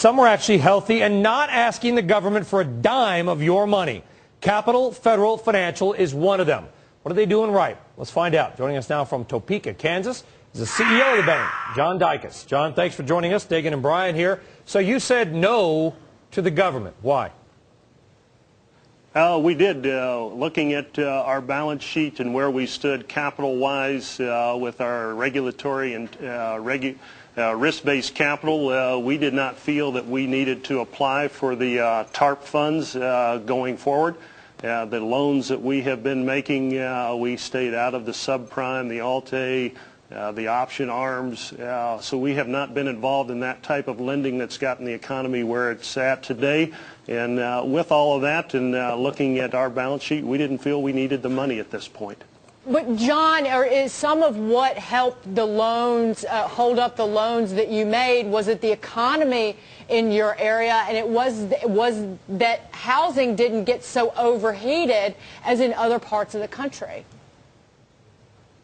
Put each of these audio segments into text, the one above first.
some are actually healthy and not asking the government for a dime of your money. Capital Federal Financial is one of them. What are they doing right? Let's find out. Joining us now from Topeka, Kansas, is the CEO of the bank, John Dicus. John, thanks for joining us. Dagan and Brian here. So you said no to the government. Why? We did. Looking at our balance sheet and where we stood capital-wise with our regulatory and risk-based capital, we did not feel that we needed to apply for the TARP funds going forward. The loans that we have been making, we stayed out of the subprime, the Alt-A, the option arms. So we have not been involved in that type of lending that's gotten the economy where it's at today. And with all of that and looking at our balance sheet, we didn't feel we needed the money at this point. But John, is some of what helped the loans, hold up the loans that you made, was it the economy in your area, and it was that housing didn't get so overheated as in other parts of the country?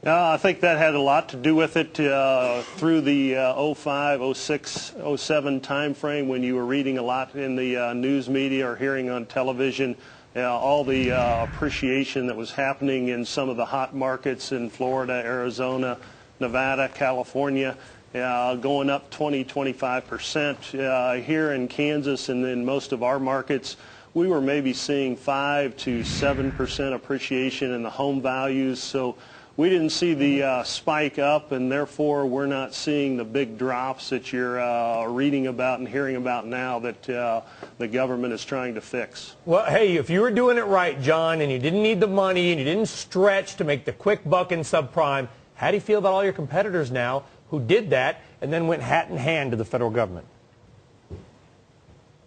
I think that had a lot to do with it through the 05, 06, 07 time frame when you were reading a lot in the news media or hearing on television. All the appreciation that was happening in some of the hot markets in Florida, Arizona, Nevada, California, going up 20–25%. Here in Kansas and in most of our markets, we were maybe seeing 5 to 7% appreciation in the home values. So we didn't see the spike up, and therefore we're not seeing the big drops that you're reading about and hearing about now that the government is trying to fix. Well, hey, if you were doing it right, John, and you didn't need the money and you didn't stretch to make the quick buck in subprime, how do you feel about all your competitors now who did that and then went hat in hand to the federal government?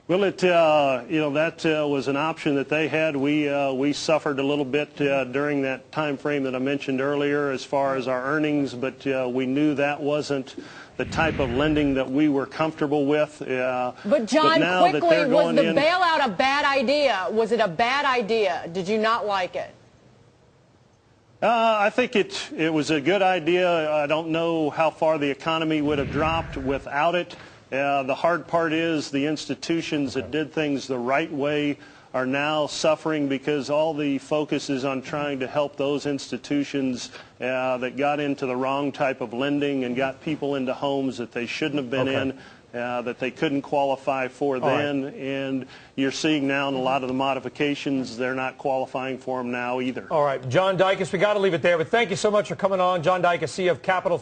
Well, that was an option that they had. We suffered a little bit during that time frame that I mentioned earlier as far as our earnings, but we knew that wasn't the type of lending that we were comfortable with. But John, quickly, was the bailout a bad idea? Was it a bad idea? Did you not like it? I think it was a good idea. I don't know how far the economy would have dropped without it. The hard part is the institutions that did things the right way are now suffering because all the focus is on trying to help those institutions that got into the wrong type of lending and got people into homes that they shouldn't have been in, that they couldn't qualify for then. And you're seeing now in a lot of the modifications, they're not qualifying for them now either. All right, John Dicus, we got to leave it there, but thank you so much for coming on. John Dicus, CEO of Capital